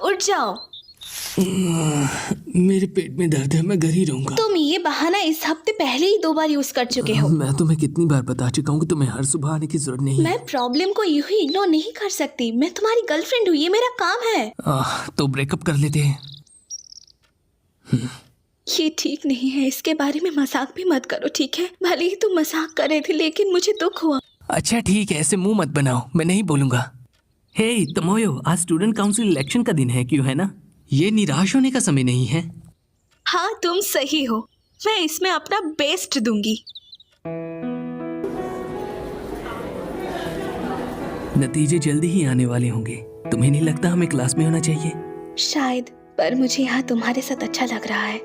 उठ जाओ। मेरे पेट में दर्द है, मैं घर ही रहूंगा। तुम ये बहाना इस हफ्ते पहले ही 2 बार यूज कर चुके हो। मैं तुम्हें कितनी बार बता चुका हूँ कि तुम्हें हर सुबह आने की जरूरत नहीं है। मैं प्रॉब्लम को यूं ही इग्नोर नहीं कर सकती। मैं तुम्हारी गर्लफ्रेंड हूँ, ये मेरा काम है। तो ब्रेकअप कर लेते हैं। ये ठीक नहीं है, इसके बारे में मजाक भी मत करो, ठीक है? भले ही तुम मजाक कर रहे थे, लेकिन मुझे दुख हुआ। अच्छा ठीक है, ऐसे मुंह मत बनाओ, मैं नहीं बोलूंगा। हे तमोयो, आज स्टूडेंट काउंसिल इलेक्शन का दिन है, क्यों है ना? ये निराश होने का समय नहीं है। हाँ तुम सही हो, मैं इसमें अपना बेस्ट दूंगी। नतीजे जल्दी ही आने वाले होंगे। तुम्हें नहीं लगता हमें क्लास में होना चाहिए? शायद, पर मुझे यहाँ तुम्हारे साथ अच्छा लग रहा है।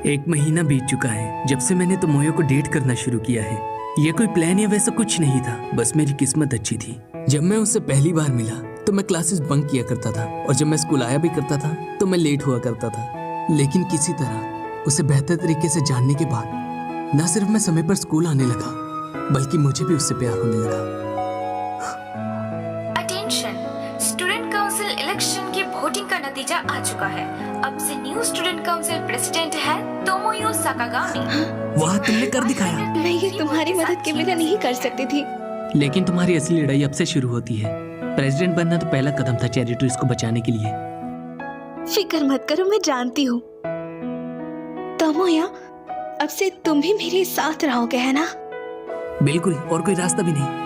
1 महीना बीत चुका है जब से मैंने तमोयो को डेट करना शुरू किया है। ये कोई प्लान या वैसा कुछ नहीं था, बस मेरी किस्मत अच्छी थी। जब मैं उससे पहली बार मिला तो मैं क्लासेस बंक किया करता था, और जब मैं स्कूल आया भी करता था तो मैं लेट हुआ करता था। लेकिन किसी तरह उसे बेहतर तरीके से जानने के बाद न सिर्फ मैं समय पर स्कूल आने लगा, बल्कि मुझे भी उससे प्यार होने लगा। अटेंशन, स्टूडेंट काउंसिल इलेक्शन की वोटिंग का नतीजा आ चुका है। अब से न्यू स्टूडेंट काउंसिल प्रेसिडेंट है तोमोयो साकागामी। वाह, तुमने कर दिखाया। मैं ये तुम्हारी मदद के बिना नहीं कर सकती थी। लेकिन तुम्हारी असली लड़ाई अब से शुरू होती है। प्रेसिडेंट बनना तो पहला कदम था चेरी ट्रीज को बचाने के लिए। फिक्र मत करो, मैं जानती हूँ। तमोया, अब से तुम भी मेरे साथ रहोगे, है ना? बिल्कुल, और कोई रास्ता भी नहीं।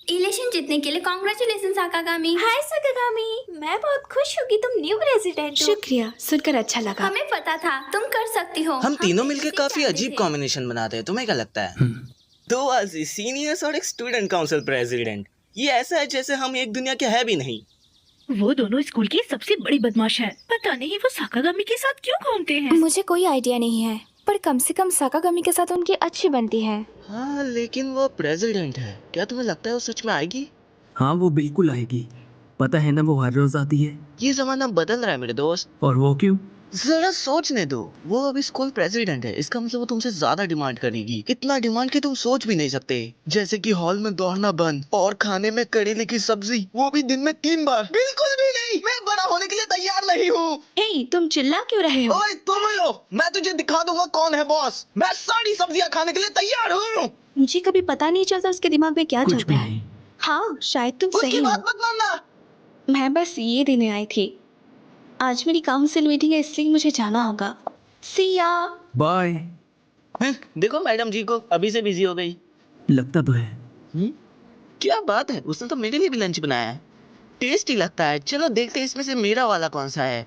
इलेक्शन जीतने के लिए कांग्रेचुलेशन साकागामी। हाय साकागामी, मैं बहुत खुश हूँ कि तुम न्यू प्रेसिडेंट हो। शुक्रिया, सुनकर अच्छा लगा। हमें पता था तुम कर सकती हो। हम तीनों मिलकर इसे काफी चाहते अजीब थे। कॉम्बिनेशन बनाते हैं, तुम्हें क्या लगता है? 2 आजी सीनियर्स और एक स्टूडेंट काउंसिल प्रेसिडेंट, ये ऐसा है जैसे हम एक दुनिया के है भी नहीं। वो दोनों स्कूल की सबसे बड़ी बदमाश है। पता नहीं वो साकागामी के साथ क्यों घूमते हैं। मुझे कोई आइडिया नहीं है, पर कम से कम साकागामी के साथ उनकी अच्छी बनती है। हाँ, लेकिन वो प्रेसिडेंट है, क्या तुम्हें लगता है वो सच में आएगी? हाँ, वो बिल्कुल आएगी। पता है ना, वो हर रोज आती है। ये जमाना बदल रहा है मेरे दोस्त। और वो क्यों? जरा सोचने दो, वो अभी स्कूल प्रेसिडेंट है, इसका मतलब वो तुमसे ज्यादा डिमांड करेगी। इतना डिमांड कि तुम सोच भी नहीं सकते। जैसे कि हॉल में दौड़ना बंद और खाने में करेले की सब्जी, वो भी दिन में 3 बार। बिल्कुल भी नहीं, मैं बड़ा होने के लिए तैयार नहीं हूँ। हे, तुम चिल्ला क्यों रहे हो? ओए तुम हो, मैं तुझे दिखा दूंगा कौन है बॉस। मैं सारी सब्जियां खाने के लिए तैयार हूँ। मुझे कभी पता नहीं चलता उसके दिमाग में क्या कुछ चलता भी है। नहीं। हाँ, शायद तुम उसकी सही बात हो। मत मानना। मैं बस ये देने आई थी। आज मेरी काउंसिल मीटिंग है, इसलिए मुझे जाना होगा। सी या। बाय। देखो मैडम जी को अभी से बिजी हो गई। लगता तो है। क्या बात है, उसने तो मेरे लिए भी लंच बनाया है। टेस्टी लगता है। चलो देखते हैं इसमें से मेरा वाला कौन सा है।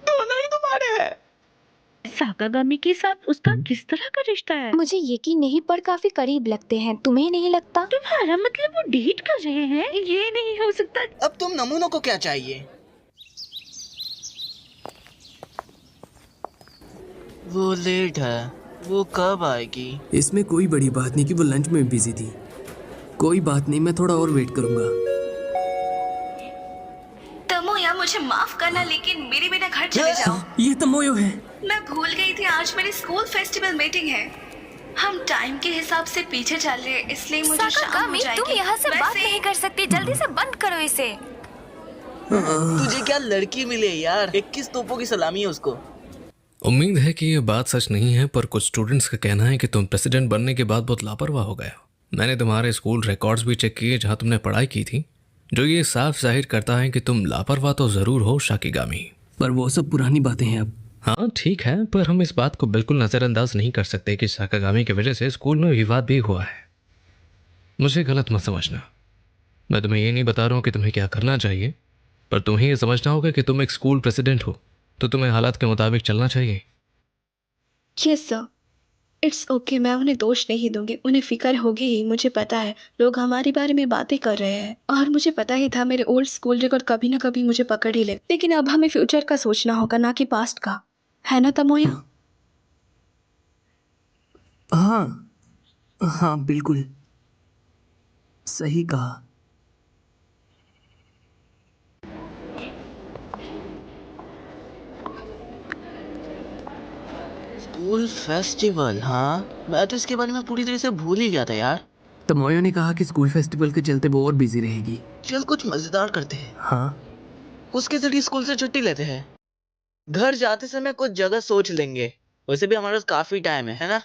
दोनों ही तुम्हारे हैं। साकागामी के साथ उसका किस तरह का रिश्ता है? मुझे यकीन नहीं, पर काफी करीब लगते हैं। तुम्हें नहीं लगता? तुम्हारा मतलब वो डेट कर रहे हैं? ये नहीं हो सकता। अब तुम नमूनों को क्या चाहिए? वो लेट है, वो कब आएगी? इसमें कोई बड़ी बात नहीं कि वो लंच में बिजी थी। कोई बात नहीं, मैं थोड़ा और वेट करूंगा। तमोया, मुझे माफ करना, लेकिन मेरे बिना घर चले जाओ। ये तमोयो है। मैं भूल गई थी, आज मेरी स्कूल फेस्टिवल मीटिंग है। हम टाइम के हिसाब से पीछे चल रहे हैं, इसलिए मुझे शाम हो साकागामी, जाएगी। तुम यहाँ से बात वैसे- नहीं कर सकती। जल्दी से बंद करो इसे। तुझे क्या लड़की मिले यार, 21 तोपों की सलामी है उसको। उम्मीद है कि ये बात सच नहीं है, पर कुछ स्टूडेंट्स का कहना है कि तुम प्रेसिडेंट बनने के बाद बहुत लापरवाह हो गए हो। मैंने तुम्हारे स्कूल रिकॉर्ड्स भी चेक किए जहां तुमने पढ़ाई की थी, जो ये साफ जाहिर करता है कि तुम लापरवाह तो ज़रूर हो शाकिगामी। पर वो सब पुरानी बातें हैं अब। हाँ ठीक है, पर हम इस बात को बिल्कुल नज़रअंदाज नहीं कर सकते कि साकागामी की वजह से स्कूल में विवाद भी हुआ है। मुझे गलत मत समझना, मैं तुम्हें ये नहीं बता रहा हूँ कि तुम्हें क्या करना चाहिए, पर तुम्हें ये समझना होगा कि तुम एक स्कूल प्रेसिडेंट हो, तो तुम्हें हालात के मुताबिक चलना चाहिए। यस सर, इट्स ओके, मैं उन्हें दोष नहीं दूंगी। उन्हें फिक्र होगी ही, मुझे पता है। लोग हमारे बारे में बातें कर रहे हैं, और मुझे पता ही था मेरे ओल्ड स्कूल रिकॉर्ड कभी ना कभी मुझे पकड़ ही ले। लेकिन अब हमें फ्यूचर का सोचना होगा, ना कि पास्ट का, है ना तमोया? हाँ हाँ, बिल्कुल सही कहा। स्कूल फेस्टिवल, हाँ मैं तो इसके बारे में पूरी तरह से भूल ही गया था यार। तो मोयो ने कहा कि स्कूल फेस्टिवल के चलते वो और बिजी रहेगी। चल कुछ मजेदार करते हैं। हाँ, उसके जरिए स्कूल से छुट्टी लेते हैं। घर जाते समय कुछ जगह सोच लेंगे। वैसे भी हमारे पास काफी टाइम है ना?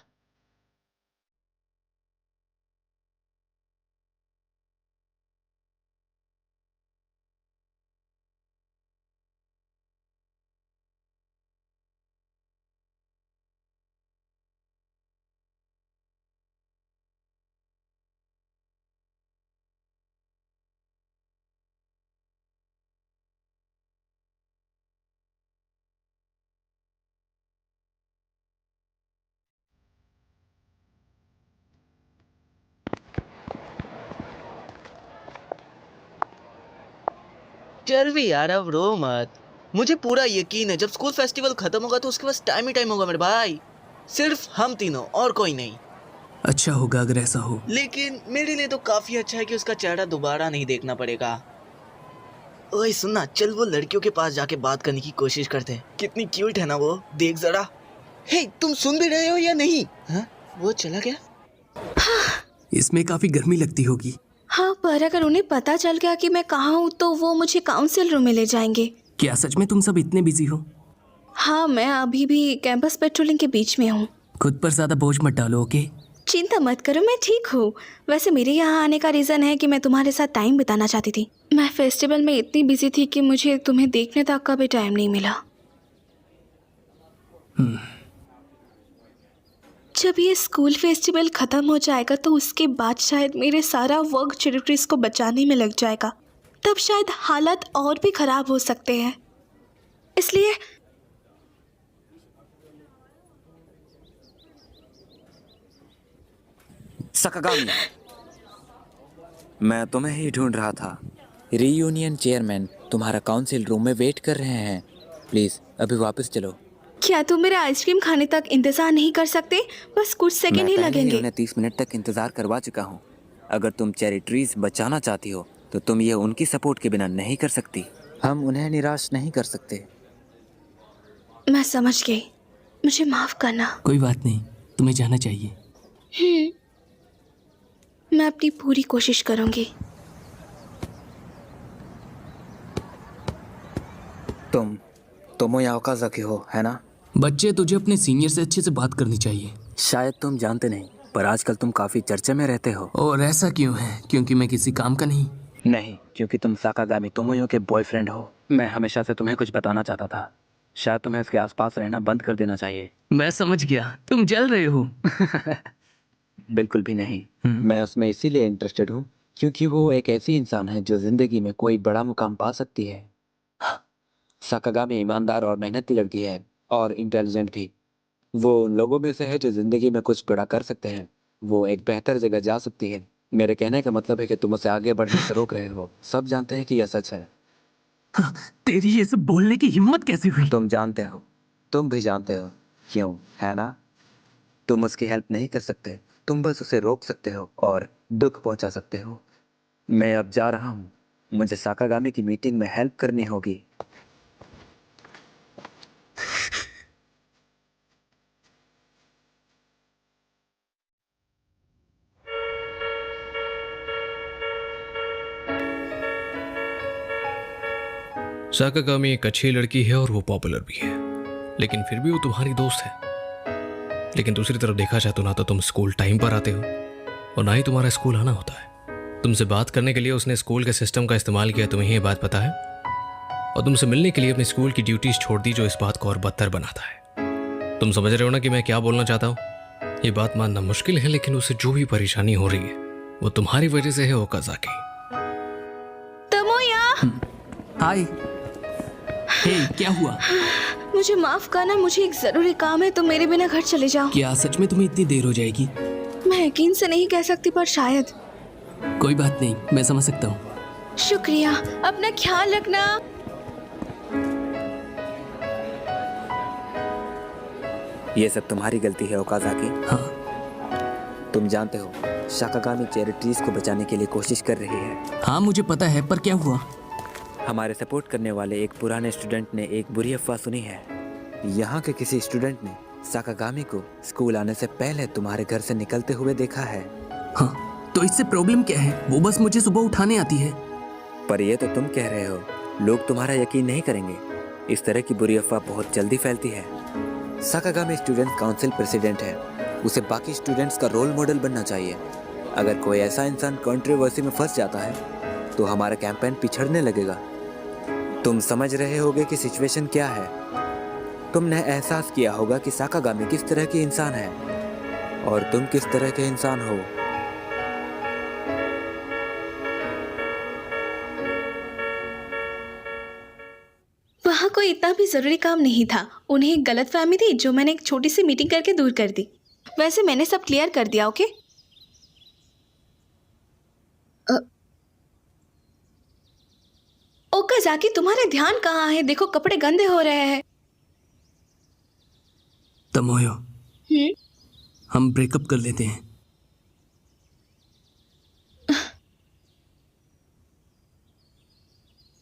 चल भी यार अब रो मत। मुझे पूरा यकीन है जब स्कूल फेस्टिवल खत्म होगा तो उसके पास टाइम ही टाइम होगा मेरे भाई। सिर्फ हम तीनों और कोई नहीं। अच्छा होगा अगर ऐसा हो। लेकिन मेरे लिए तो काफी अच्छा है कि उसका चेहरा दोबारा नहीं देखना पड़ेगा। ओए सुनना, चल वो लड़कियों के पास जाके बात करने की कोशिश करते हैं। कितनी क्यूट है ना वो, देख जरा। हे तुम सुन भी रहे हो या नहीं? हाँ वो चला गया। इसमें काफी गर्मी लगती होगी। हाँ, पर अगर उन्हें पता चल गया कि मैं कहाँ हूँ तो वो मुझे काउंसिल रूम में ले जाएंगे। क्या सच में तुम सब इतने बिजी हो? हाँ, मैं अभी भी कैंपस पेट्रोलिंग के बीच में हूँ। खुद पर ज्यादा बोझ मत डालो, ओके? चिंता मत करो, मैं ठीक हूँ। वैसे मेरे यहाँ आने का रीज़न है कि मैं तुम्हारे साथ टाइम बिताना चाहती थी। मैं फेस्टिवल में इतनी बिजी थी कि मुझे तुम्हें देखने तक का भी टाइम नहीं मिला। जब ये स्कूल फेस्टिवल ख़त्म हो जाएगा तो उसके बाद शायद मेरे सारा वर्क चैरिटीज़ को बचाने में लग जाएगा। तब शायद हालात और भी ख़राब हो सकते हैं। इसलिए सकागामी, मैं तुम्हें ही ढूंढ रहा था। रीयूनियन चेयरमैन तुम्हारा काउंसिल रूम में वेट कर रहे हैं। प्लीज अभी वापस चलो। क्या तुम मेरा आइसक्रीम खाने तक इंतज़ार नहीं कर सकते? बस कुछ सेकंड ही मैं पहले लगेंगे। उन्हें 30 मिनट तक इंतजार करवा चुका हूँ। अगर तुम चेरी ट्रीज बचाना चाहती हो तो तुम ये उनकी सपोर्ट के बिना नहीं कर सकती। हम उन्हें निराश नहीं कर सकते। मैं समझ गई, मुझे माफ़ करना। कोई बात नहीं, तुम्हें जाना चाहिए। मैं अपनी पूरी कोशिश करूँगी। तुम तोमोया ओकाज़ाकी हो, है ना? बच्चे, तुझे अपने सीनियर से अच्छे से बात करनी चाहिए। शायद तुम जानते नहीं, पर आजकल तुम काफी चर्चे में रहते हो। और ऐसा क्यों है? क्योंकि मैं किसी काम का नहीं? नहीं, क्योंकि तुम साकागामी तोमोयो के बॉयफ्रेंड हो। मैं हमेशा से तुम्हें कुछ बताना चाहता था। शायद तुम्हें इसके आसपास रहना बंद कर देना चाहिए। मैं समझ गया, तुम जल रहे हो। बिल्कुल भी नहीं। मैं उसमें इसीलिए इंटरेस्टेड हूँ क्योंकि वो एक ऐसी इंसान है जो जिंदगी में कोई बड़ा मुकाम पा सकती है। साकागामी ईमानदार और मेहनती लड़की है और इंटेलिजेंट भी। वो उन लोगों में से है जो जिंदगी में कुछ बड़ा कर सकते हैं। वो एक बेहतर जगह जा सकती है। मेरे कहने का मतलब है कि तुम उसे आगे बढ़ने से रोक रहे हो। सब जानते हैं कि यह सच है। तेरी ये सब बोलने की हिम्मत कैसे हुई? तुम जानते हो, तुम भी जानते हो क्यों, है ना? तुम उसकी हेल्प नहीं कर सकते, तुम बस उसे रोक सकते हो और दुख पहुंचा सकते हो। मैं अब जा रहा हूँ, मुझे साकागामी की मीटिंग में हेल्प करनी होगी। साकागामी एक अच्छी लड़की है और वो पॉपुलर भी है, लेकिन फिर भी वो तुम्हारी दोस्त है। लेकिन दूसरी तरफ देखा जाए तो ना तो तुम स्कूल टाइम पर आते हो और ना ही तुम्हारा स्कूल आना होता है। तुमसे बात करने के लिए उसने स्कूल के सिस्टम का इस्तेमाल किया, तुम्हें ये बात पता है? और तुमसे मिलने के लिए अपनी स्कूल की ड्यूटीज छोड़ दी, जो इस बात को और बदतर बनाता है। तुम समझ रहे हो ना कि मैं क्या बोलना चाहता हूँ? ये बात मानना मुश्किल है, लेकिन उसे जो भी परेशानी हो रही है वो तुम्हारी वजह से है ओकाज़ाकी। तोमोया, हाय। हे, क्या हुआ? मुझे माफ़ करना, मुझे एक ज़रूरी काम है। तुम मेरे बिना घर चले जाओ। क्या सच में तुम्हें इतनी देर हो जाएगी? मैं यकीन से नहीं कह सकती, पर शायद। कोई बात नहीं, मैं समझ सकता हूँ। शुक्रिया, अपना ख्याल रखना। ये सब तुम्हारी गलती है ओकाज़ाकी। हाँ। तुम जानते हो साकागामी चैरिटीज को बचाने के लिए कोशिश कर रही है। हाँ मुझे पता है, पर क्या हुआ? हमारे सपोर्ट करने वाले एक पुराने स्टूडेंट ने एक बुरी अफवाह सुनी है। यहाँ के किसी स्टूडेंट ने साकागामी को स्कूल आने से पहले तुम्हारे घर से निकलते हुए देखा है। हाँ, तो इससे प्रॉब्लम क्या है? वो बस मुझे सुबह उठाने आती है। पर ये तो तुम कह रहे हो, लोग तुम्हारा यकीन नहीं करेंगे। इस तरह की बुरी अफवाह बहुत जल्दी फैलती है। साकागामी स्टूडेंट काउंसिल प्रेसिडेंट है, उसे बाकी स्टूडेंट्स का रोल मॉडल बनना चाहिए। अगर कोई ऐसा इंसान कंट्रोवर्सी में फंस जाता है तो हमारा कैंपेन पिछड़ने लगेगा। तुम समझ रहे होगे कि सिचुएशन क्या है। तुमने एहसास किया होगा कि साकागामी किस तरह की इंसान है और तुम किस तरह के इंसान हो। वहाँ कोई इतना भी ज़रूरी काम नहीं था। उन्हें एक गलतफहमी थी जो मैंने एक छोटी सी मीटिंग करके दूर कर दी। वैसे मैंने सब क्लियर कर दिया। ओके। ओकाज़ाकी, तुम्हारा ध्यान कहाँ है? देखो कपड़े गंदे हो रहे हैं। तमोयो, हम ब्रेकअप कर लेते हैं।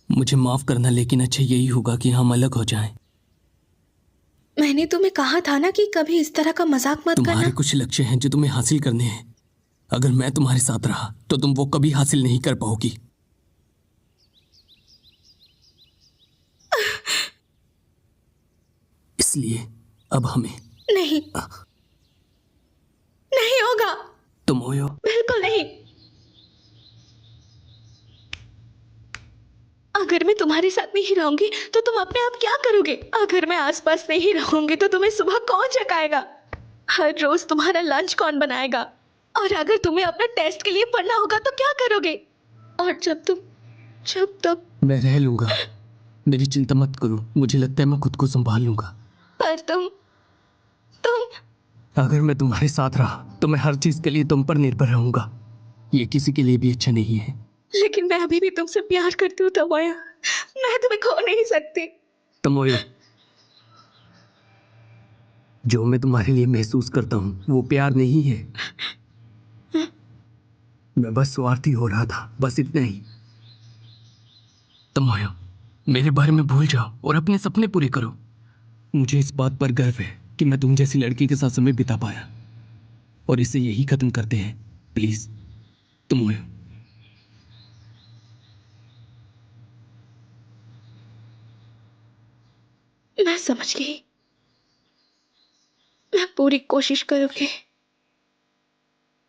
मुझे माफ करना, लेकिन अच्छा यही होगा कि हम अलग हो जाएं। मैंने तुम्हें कहा था ना कि कभी इस तरह का मजाक मत तुम्हारे करना। कुछ लक्ष्य हैं जो तुम्हें हासिल करने हैं। अगर मैं तुम्हारे साथ रहा तो तुम वो कभी हासिल नहीं कर पाओगी। इसलिए अब हमें नहीं, नहीं होगा। तमोयो, बिल्कुल नहीं। अगर मैं तुम्हारे साथ नहीं रहूंगी तो तुम अपने आप क्या करोगे? अगर मैं आसपास नहीं रहूंगी तो तुम्हें सुबह कौन जगाएगा? हर रोज तुम्हारा लंच कौन बनाएगा? और अगर तुम्हें अपना टेस्ट के लिए पढ़ना होगा तो क्या करोगे? और जब तब मैं रह लूंगा। मेरी चिंता मत करो, मुझे लगता है मैं खुद को संभाल लूंगा। पर तुम अगर मैं तुम्हारे साथ रहा तो मैं हर चीज के लिए तुम पर निर्भर रहूंगा। ये किसी के लिए भी अच्छा नहीं है। लेकिन मैं अभी भी तुमसे प्यार करती हूँ तमोया। मैं तुम्हें खो नहीं सकती। तमोयो, जो मैं तुम्हारे लिए महसूस करता हूँ वो प्यार नहीं है। मैं बस स्वार्थी हो रहा था, बस इतना ही। तमोयो, मेरे बारे में भूल जाओ और अपने सपने पूरे करो। मुझे इस बात पर गर्व है कि मैं तुम जैसी लड़की के साथ समय बिता पाया। और इसे यही खत्म करते हैं, प्लीज। तमोयो। मैं समझ गई। मैं पूरी कोशिश करूंगी।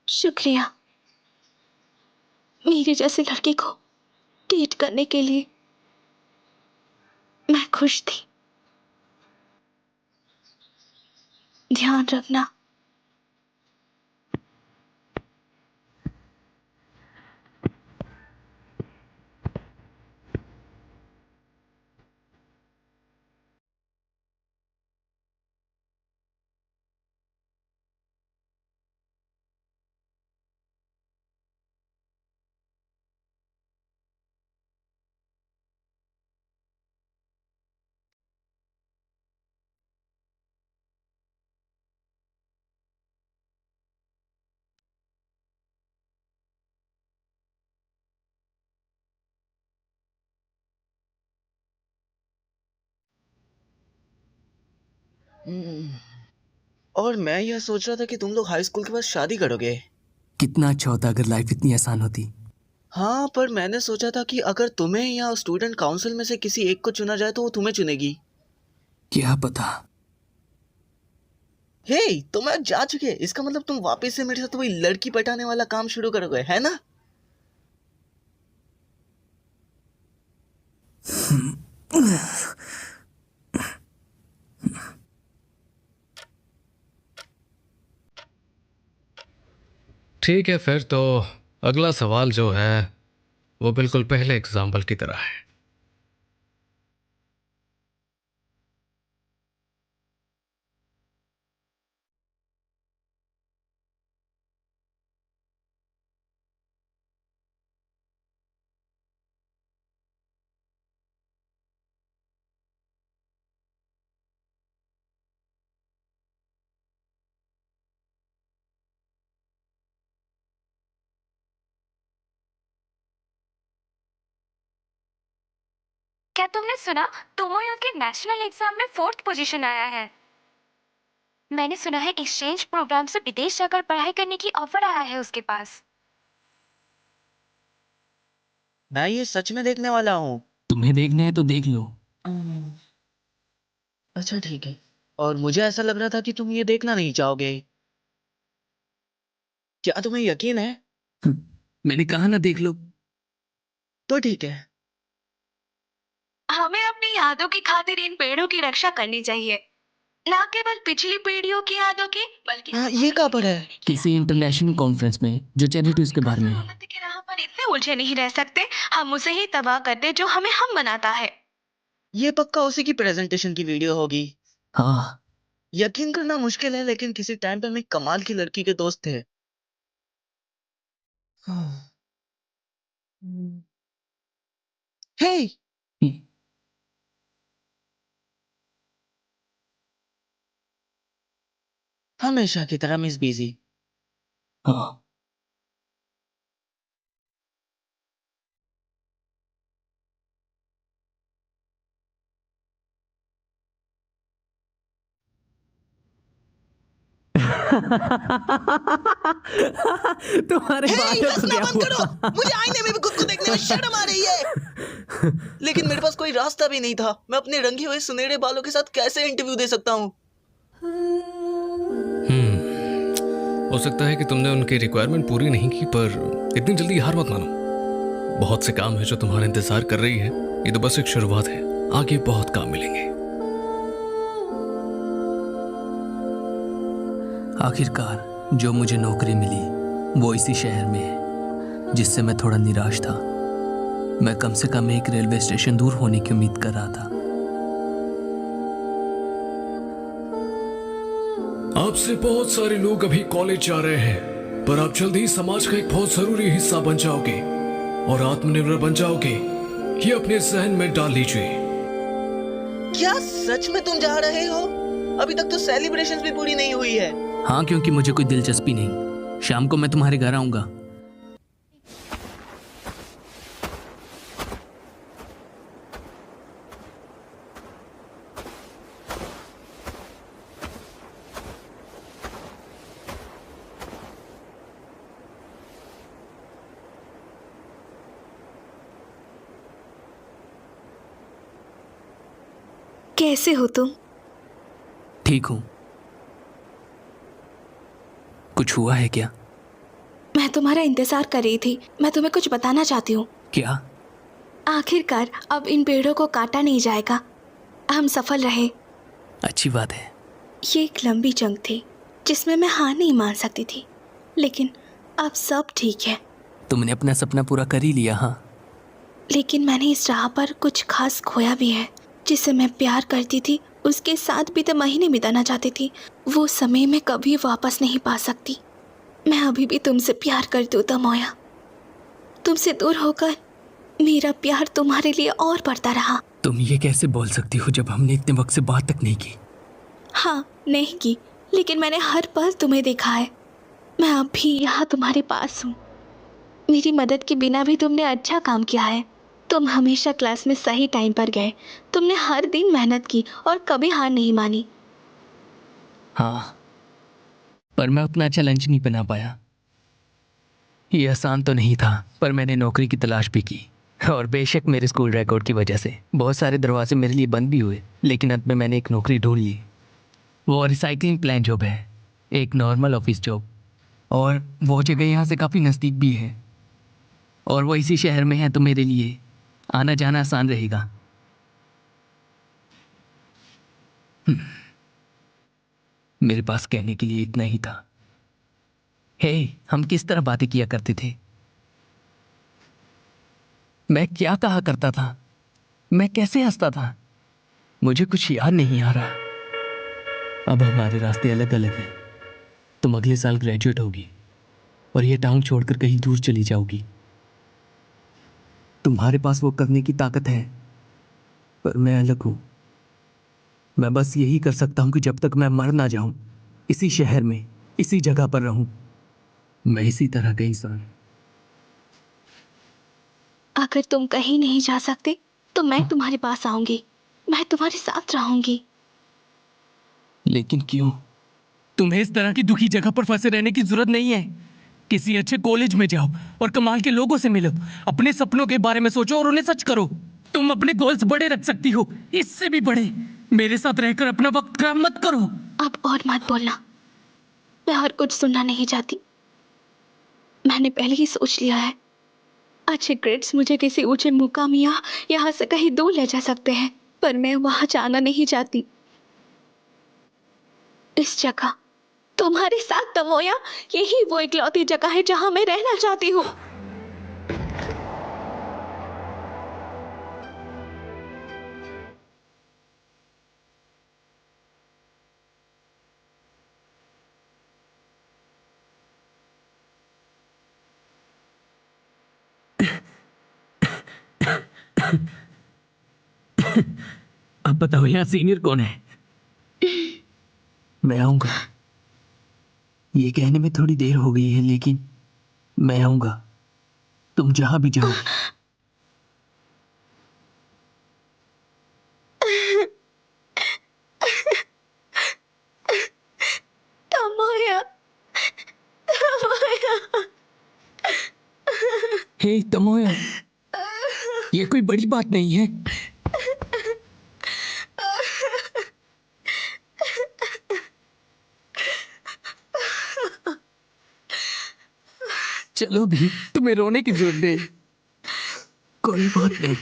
शुक्रिया मेरी जैसी लड़की को डेट करने के लिए। मैं खुश थी। ध्यान रखना। और मैं यह सोच रहा था कि तुम लोग हाई स्कूल के बाद शादी करोगे। कितना अच्छा होता अगर लाइफ इतनी आसान होती। हाँ, पर मैंने सोचा था कि अगर तुम्हें या स्टूडेंट काउंसिल में से किसी एक को चुना जाए तो वो तुम्हें चुनेगी। क्या पता। हे, तुम आज जा चुके। इसका मतलब तुम वापस से मेरे साथ वही लड़की पटाने वाला काम शुरू करोगे, है ना? ठीक है, फिर तो अगला सवाल जो है वो बिल्कुल पहले एग्जाम्पल की तरह है। क्या तुमने सुना? तोमोयो के नेशनल एग्जाम में 4th पोजीशन आया है। मैंने सुना है एक्सचेंज प्रोग्राम से विदेश जाकर पढ़ाई करने की ऑफर आया है उसके पास। मैं ये सच में देखने वाला हूँ। तुम्हें देखना है तो देख लो। अच्छा ठीक है। और मुझे ऐसा लग रहा था कि तुम ये देखना नहीं चाहोगे। क्या तुम्हें यकीन है? मैंने कहा ना देख लो। तो ठीक है। हमें अपनी यादों की खातिर इन पेड़ों की रक्षा करनी चाहिए, ना केवल पिछली पीढ़ियों की यादों की, बल्कि हाँ, ये कहाँ पर है? किसी इंटरनेशनल कॉन्फ्रेंस में जो चैरिटीज के बारे में है। उन्नति की राह पर इतने उलझे नहीं रह सकते। हम उसे ही तबाह कर दे जो हमें हम बनाता है। ये पक्का उसी की प्रेजेंटेशन की वीडियो होगी। हाँ। यकीन करना मुश्किल है, लेकिन किसी टाइम पे हम एक कमाल की लड़की के दोस्त थे। हे, हमेशा की तरह मिस बिजी। हाँ। तुम्हारे बालों को क्या हुआ? मुझे आईने में भी खुद को देखने में शर्म आ रही है। लेकिन मेरे पास कोई रास्ता भी नहीं था। मैं अपने रंगे हुए सुनहरे बालों के साथ कैसे इंटरव्यू दे सकता हूँ? हो सकता है कि तुमने उनकी रिक्वायरमेंट पूरी नहीं की, पर इतनी जल्दी हार मत मानो। बहुत से काम है जो तुम्हारा इंतजार कर रही है। ये तो बस एक शुरुआत है, आगे बहुत काम मिलेंगे। आखिरकार जो मुझे नौकरी मिली वो इसी शहर में है, जिससे मैं थोड़ा निराश था। मैं कम से कम एक रेलवे स्टेशन दूर होने की उम्मीद कर रहा था। आपसे बहुत सारे लोग अभी कॉलेज जा रहे हैं, पर आप जल्द ही समाज का एक बहुत जरूरी हिस्सा बन जाओगे और आत्मनिर्भर बन जाओगे। ये अपने जहन में डाल लीजिए। क्या सच में तुम जा रहे हो? अभी तक तो सेलिब्रेशंस भी पूरी नहीं हुई है। हाँ, क्योंकि मुझे कोई दिलचस्पी नहीं। शाम को मैं तुम्हारे घर आऊंगा। कैसे हो तुम? ठीक हूं। कुछ हुआ है क्या? मैं तुम्हारा इंतजार कर रही थी। मैं तुम्हें कुछ बताना चाहती हूँ। क्या? आखिरकार अब इन पेड़ों को काटा नहीं जाएगा। हम सफल रहे। अच्छी बात है। ये एक लंबी जंग थी जिसमें मैं हार नहीं मान सकती थी, लेकिन अब सब ठीक है। तुमने अपना सपना पूरा कर ही लिया। हाँ, लेकिन मैंने इस राह पर कुछ खास खोया भी है। जिसे मैं प्यार करती थी, उसके साथ बीते महीने बिताना चाहती थी, वो समय मैं कभी वापस नहीं पा सकती। मैं अभी भी तुमसे प्यार करती हूँ तमोया। तुमसे दूर होकर मेरा प्यार तुम्हारे लिए और बढ़ता रहा। तुम ये कैसे बोल सकती हो जब हमने इतने वक्त से बात तक नहीं की? हाँ, नहीं की, लेकिन मैंने हर पल तुम्हें देखा है। मैं अब भी यहाँ तुम्हारे पास हूँ। मेरी मदद के बिना भी तुमने अच्छा काम किया है। तुम हमेशा क्लास में सही टाइम पर गए। तुमने हर दिन मेहनत की और कभी हार नहीं मानी। हाँ, पर मैं उतना अच्छा लंच नहीं बना पाया। ये आसान तो नहीं था, पर मैंने नौकरी की तलाश भी की। और बेशक मेरे स्कूल रिकॉर्ड की वजह से बहुत सारे दरवाजे मेरे लिए बंद भी हुए, लेकिन अंत में मैंने एक नौकरी ढूंढ ली। वो रिसाइकलिंग प्लान जॉब है, एक नॉर्मल ऑफिस जॉब। और वो जगह यहाँ से काफ़ी नज़दीक भी है, और वो इसी शहर में है, तो मेरे लिए आना जाना आसान रहेगा। मेरे पास कहने के लिए इतना ही था। हे, हम किस तरह बातें किया करते थे? मैं क्या कहा करता था? मैं कैसे हंसता था? मुझे कुछ याद नहीं आ रहा। अब हमारे रास्ते अलग अलग हैं। तुम अगले साल ग्रेजुएट होगी और ये टाउन छोड़कर कहीं दूर चली जाओगी। तुम्हारे पास वो करने की ताकत है, पर मैं अलग हूं। मैं बस यही कर सकता हूं कि जब तक मैं मर ना जाऊं, इसी शहर में, इसी जगह पर रहूं। मैं इसी तरह का इंसान। अगर तुम कहीं नहीं जा सकते तो मैं तुम्हारे पास आऊंगी। मैं तुम्हारे साथ रहूंगी। लेकिन क्यों? तुम्हें इस तरह की दुखी जगह पर फंसे रहने की जरूरत नहीं है। किसी अच्छे कॉलेज में जाओ और कमाल के लोगों से मिलो, अपने सपनों के बारे में सोचो और उन्हें सच करो। तुम अपने गोल्स बड़े रख सकती हो, इससे भी बड़े। मेरे साथ रहकर अपना वक्त खराब मत करो। अब और मत बोलना, मैं और कुछ सुनना नहीं चाहती। मैंने पहले ही सोच लिया है, अच्छे ग्रेड्स मुझे किसी ऊंचे मुकाम या यहाँ से कहीं दूर ले जा सकते हैं, पर मैं वहां जाना नहीं चाहती। इस जगह तुम्हारे साथ तमोया, यही वो इकलौती जगह है जहां मैं रहना चाहती हूँ। अब बताओ यहाँ सीनियर कौन है? मैं आऊंगा। ये कहने में थोड़ी देर हो गई है, लेकिन मैं आऊंगा, तुम जहां भी जाओ। तमोया, तमोया। हे तमोया, ये कोई बड़ी बात नहीं है। चलो भी, तुम्हें रोने की जरूरत नहीं। कोई बात नहीं।